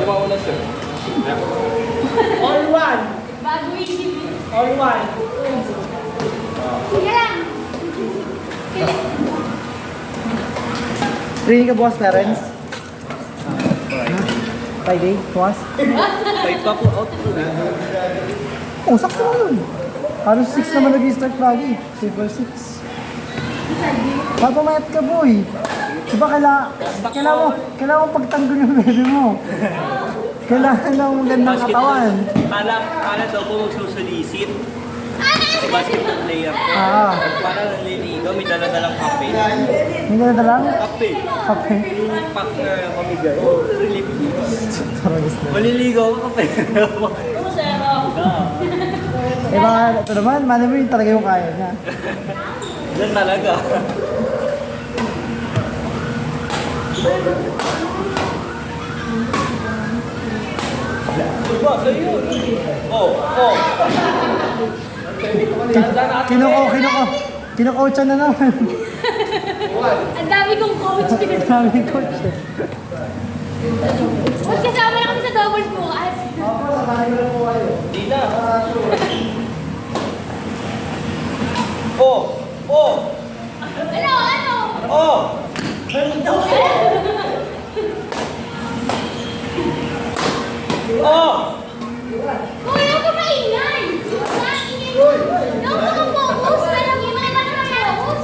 Mauna sir. All one. Bago isip. All one. Sige lang. Training ka bukas, Clarence? Friday, bukas? May pa po out po. Oh, sakto na yun. Halos 6 naman nag-start lagi. 6. Papamayat ka, boy. Diba kailangan mo pagtanggol yung bebe mo. Kailangan ng magandang katawan. Kala daw po magsusulisit. Sa basketball player po. Para naliligo, may dala-dalang kape. Hindi na lang? Kape. Kape. Yung pack na mamigay. Oh, relief. Tarawis na. Maliligo ako kape. Eh baka ito naman, mali mo yun talaga yung kaya niya. Diyan talaga. Diba, sa'yo. Oh. Kinoko na naman. Ang dami kong coach. Sabi coach eh. Mas kasama na kami sa doubles bukas. Di na. Oh. Ano? Oh. Oh. Kuya, ako maingay. Ingay mo. Daw ako focus. Pero hindi mo naman focus.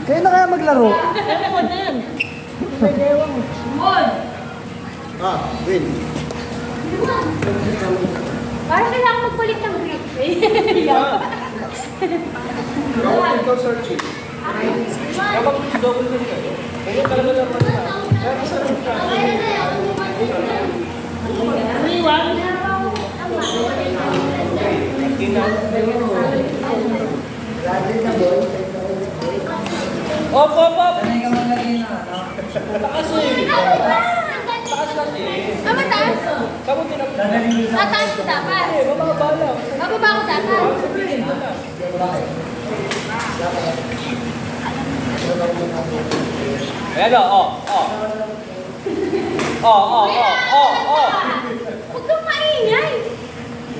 Kayo na kaya maglaro? Win. Parang kailangan magpalit ng grip. Ikaw searching. Kapag double din kayo, kaya talaga naman na. Kaya sa room ka. Op! Taas eh. Mataas? Kamu tinapos. Mataas ko dapat. Mababa lang. Bababa ko dapat. Ayan o, Huwag kang maingay.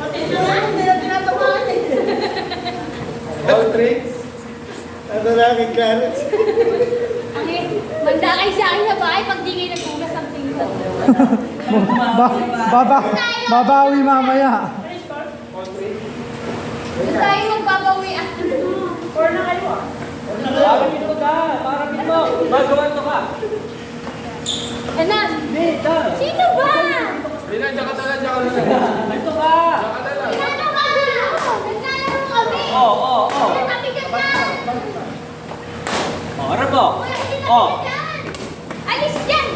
Hindi na tinatawagan eh. All tricks. Ano na aking Clarence? Okay, manda kayo sa akin sa bahay pag di kayo nagpugas ang tingin. Babawi mamaya. Doon tayo magbabawi. Or na kayo ah. Para dito ka. Magawa to ka. Anak, sino ba? Diyan ka talaga. Dito ka. Naglalaro kami. Oh. Nagpapigat na. Harap mo. Wala kasi napigat. Alis dyan.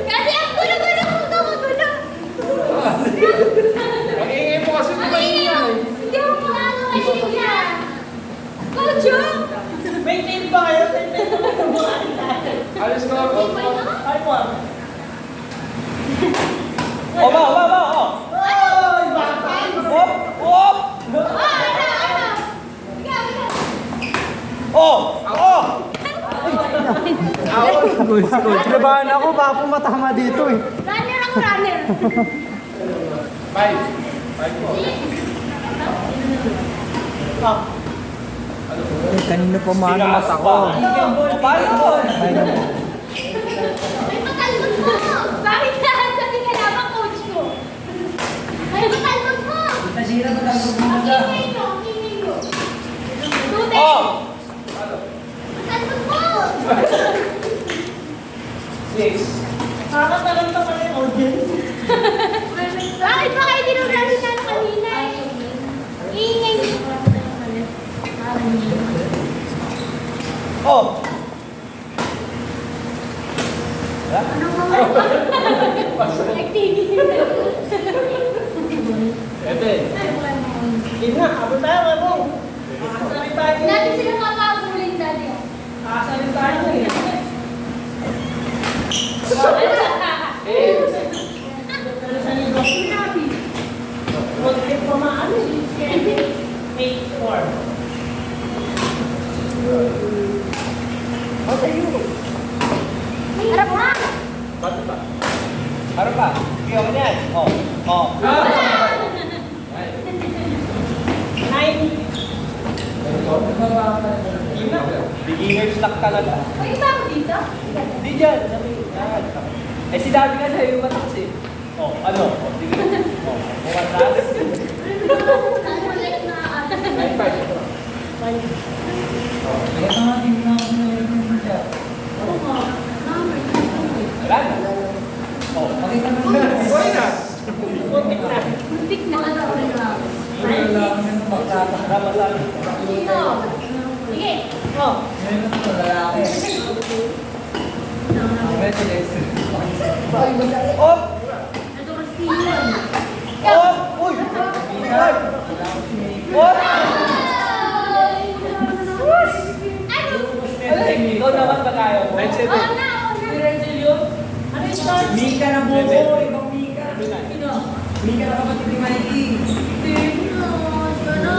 Kasi ang gulo-gulo kong gulo. Ang-ingay mo kasi kumaingay. Hindi mo makano kasi niya. Coach, May team ba kayo? May team ba kayo? Alis ka ako. Ay, Juan. Ba. Oy, bata! Op. Kinabahan ako, baka pumatama dito eh. Runner ako, runner. Five po. Kanina pa manamat ako. Paano? May matalbot mo. Bakit sabi ka naman, coach ko? May matalbot mo. Nasira ba ang Ang ingay mo. Tubig. Matalbot mo. Nakakatalanta ka na yung audience. Bakit ba kayo dinuglasin na kanina? Ingay mo. Nagtigil. Ete. Game na, abot tayo, Memo. Aasarin tayo. Natin sila mapapulin dati. Aasarin tayo eh. Pero sa libo, sinabi. Huwag pa maano eh. 8-4. Harap na! Harap pa. Sige, ako yan. Oh. Oh. Beginner's luck talaga. Ay, iba ako dito? Di dyan. Yan. Eh, si Daddy nga sa'yo yung mataas eh. Oh, ano? Oh, sige. Oh, mataas. Ang maliit na ata. Wala na. Oh, Buhay na. Muntik na. tama sa akin. Dito. Sige. Oh. Oh! Ito kasi yun. Oh! Uy! Oh! Ikaw naman ba tayo? Oo na, oo na. Ano yung start? Mika na buko, ibang Mika. Sino? Mika na kapatid ni Mikey. Sino? Sino?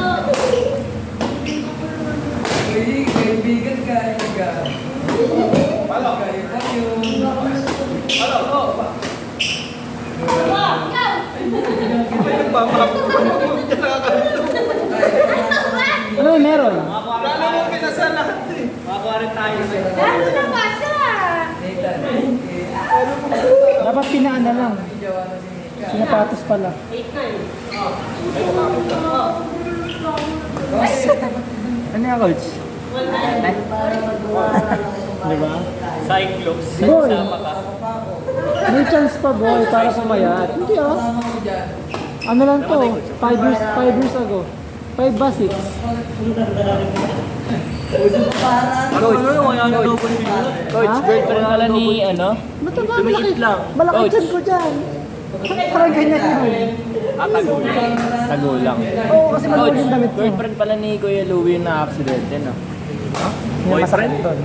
Kaibigan ka, Ika. Palo. Palo. Oh. Ikaw! Ano yung meron? Lalo mo pinasa lahat eh. Makakuha rin tayo. Lalo na pasa! Dapat pinaan na lang. Sinapatos pala. Ano yung coach? Di ba? Cyclops. Boy. Sama ka. May chance pa boy para pumayat. Hindi ah. Ano lang to? 5 years ago. 5 ba 6? Coach, ano yung kaya daw po siya? Coach, Ha? girlfriend pala ni ano? Mataba, Tumiit lang. Malaki Coach. chan ko dyan. Parang ganyan yun. Tagulang. Tagulang. Oo, kasi maluwag Coach, yung damit ko. girlfriend pala ni Kuya Louie na aksidente, no? May masakit doon.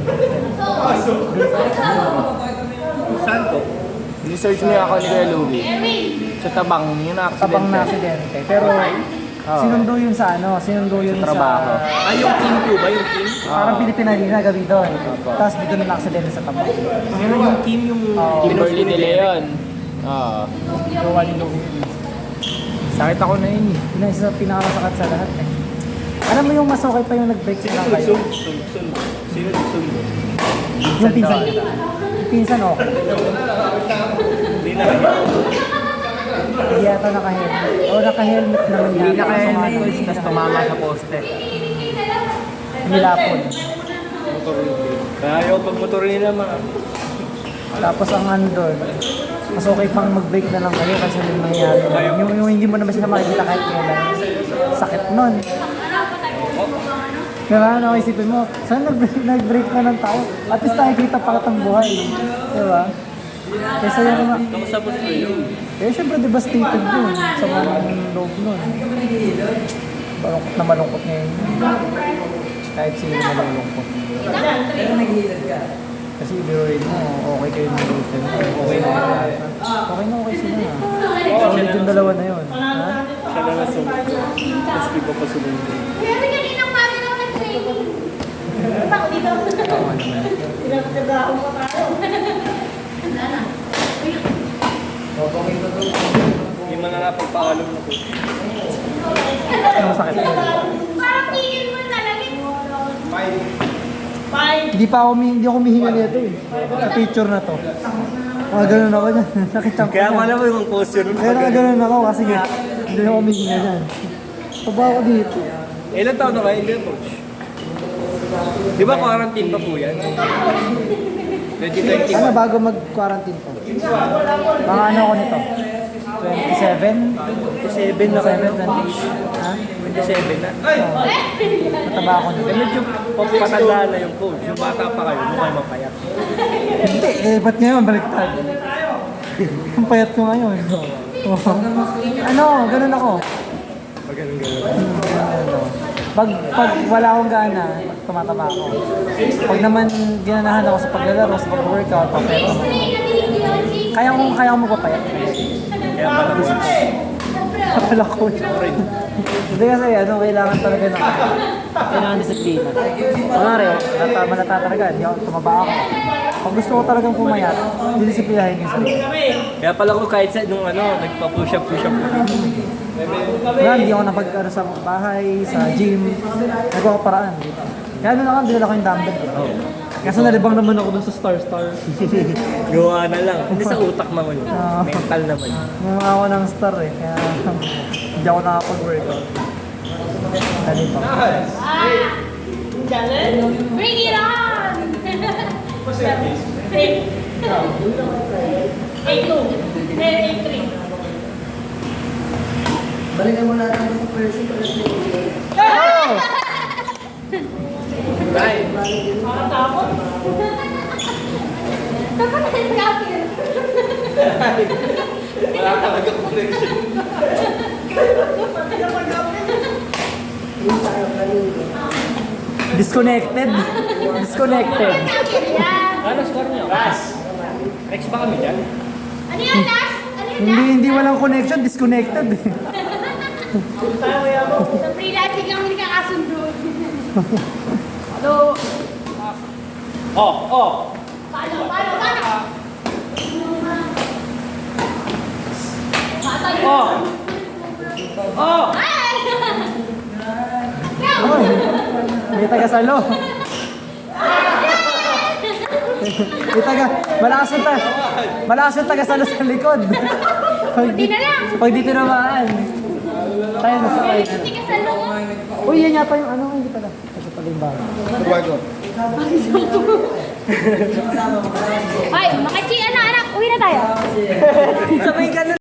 Saan to? Research niya ako ni Kuya Louie. Erwin! Sa tabang yun na aksidente. Tabang na aksidente. Pero sinundo yun sa ano, sinundo yun Sa trabaho. sa... Yung team ko ba? Yung team? Parang Pilipinalina gabi doon. Tapos dito na aksidente sa tabang. Pero yung team yung... Kimberly De Leon. Oo. Gawa ni Louie. Sakit ako na yun eh. Yun ang isa sa pinakamasakit sa lahat eh. Alam mo yung mas okay pa yung nag-break sila kayo? Sino nagsundo? Yung pinsan. Pinsan okay. Hindi na. Hindi yata naka-helmet. O naka-helmet naman yata. Hindi na kaya Sumama. na yun. Tapos tumama sa poste. Nilapon. Kaya ayaw pag motor nila mga... Tapos ang ano doon, mas okay pang mag-break na lang kayo kasi yung nangyari. Yung hindi mo naman sila makikita kahit kailan. Sakit nun. Diba? Ano isipin mo, saan nag-break na ng tao? At least nakikita pa kitang buhay. Diba? Kaysa yung naman, Kamusta po sila yun? eh syempre devastated yun sa mga loob nun. Malungkot na malungkot ngayon. Kahit sino malulungkot. Pero naghihilad ka. Kasi biruin mo, okay kayo ng girlfriend mo. Okay na okay. Okay na okay sila. Solid yung dalawa na yun. Ha? Siya na nasundo. Tapos iba pa sumundo. Pero kaninang mami daw nag-training. Ako dito. Pinagkagaon pa tayo. Wala na. Hindi man na napagpaalam na po. Ano masakit? Parang tingin mo talaga. Hindi ako humihinga nito eh. Sa picture na to. Mga ganun ako dyan. Nakita ko Kaya na. wala mo yung posture nun. Kaya nakaganon ako kasi nga, hindi ako humihinga dyan. Paba ako dito. Ilan taon na kayo? Hindi coach. Di ba quarantine pa po yan? 2021. Ano bago mag-quarantine po? Mga ano ako nito? 27? 27 na kayo. 27 ha? 27 na. Mataba ako nito. Medyo patanda na yung coach. Yung bata pa kayo, mukha mapayat. Hindi, ba't ngayon baliktad? Ang payat ko ngayon. Ano, ganun ako. Pag wala akong gana, tumataba ako. Pag naman ginanahan ako sa paglalaro, sa pag-workout, papayat naman. Kaya ko magpapayat. Kaya pala gusto ko. Akala ko. Hindi kasi ano, kailangan talaga na. Kailangan disiplina. Kunwari, malata talaga. Hindi ako tumaba ako. Pag gusto ko talagang pumayat, didisiplinahin yung sarili. Kaya pala ko kahit sa nung nagpa-push up. Kaya hindi ako napag-ano sa bahay, sa gym. Nagawa ko paraan. Kaya ano lang, dinala ko yung dumbbell. Kasi nalibang naman ako dun sa Star. Gawa na lang. Hindi sa utak naman yun. Mental naman. Mga ako ng Star eh. Kaya hindi ako nakapag-workout. Ganito. Bring it on! Eight, 3. Balikan mo natin sa person para sa Dapat na yung kapil. Wala talaga connection. Disconnected. Disconnected. Ano score niyo? Next ba kami dyan? Ano yan, Dash? Ano yan, Hindi walang connection, disconnected. Sa freelancing lang hindi kakasundo. Hello? Oh! Paano? Oh! Ay! Oy, may taga-salo. Malakas yung taga-salo sa likod. Hindi na lang. Pag di tinamaan. Tayo na sa kayo. Hindi ka sa loob. Uy, yan yata yung ano, hindi pala. Kasi pala yung bago. Ay, makachi, anak. Uwi na tayo. Sabay ka na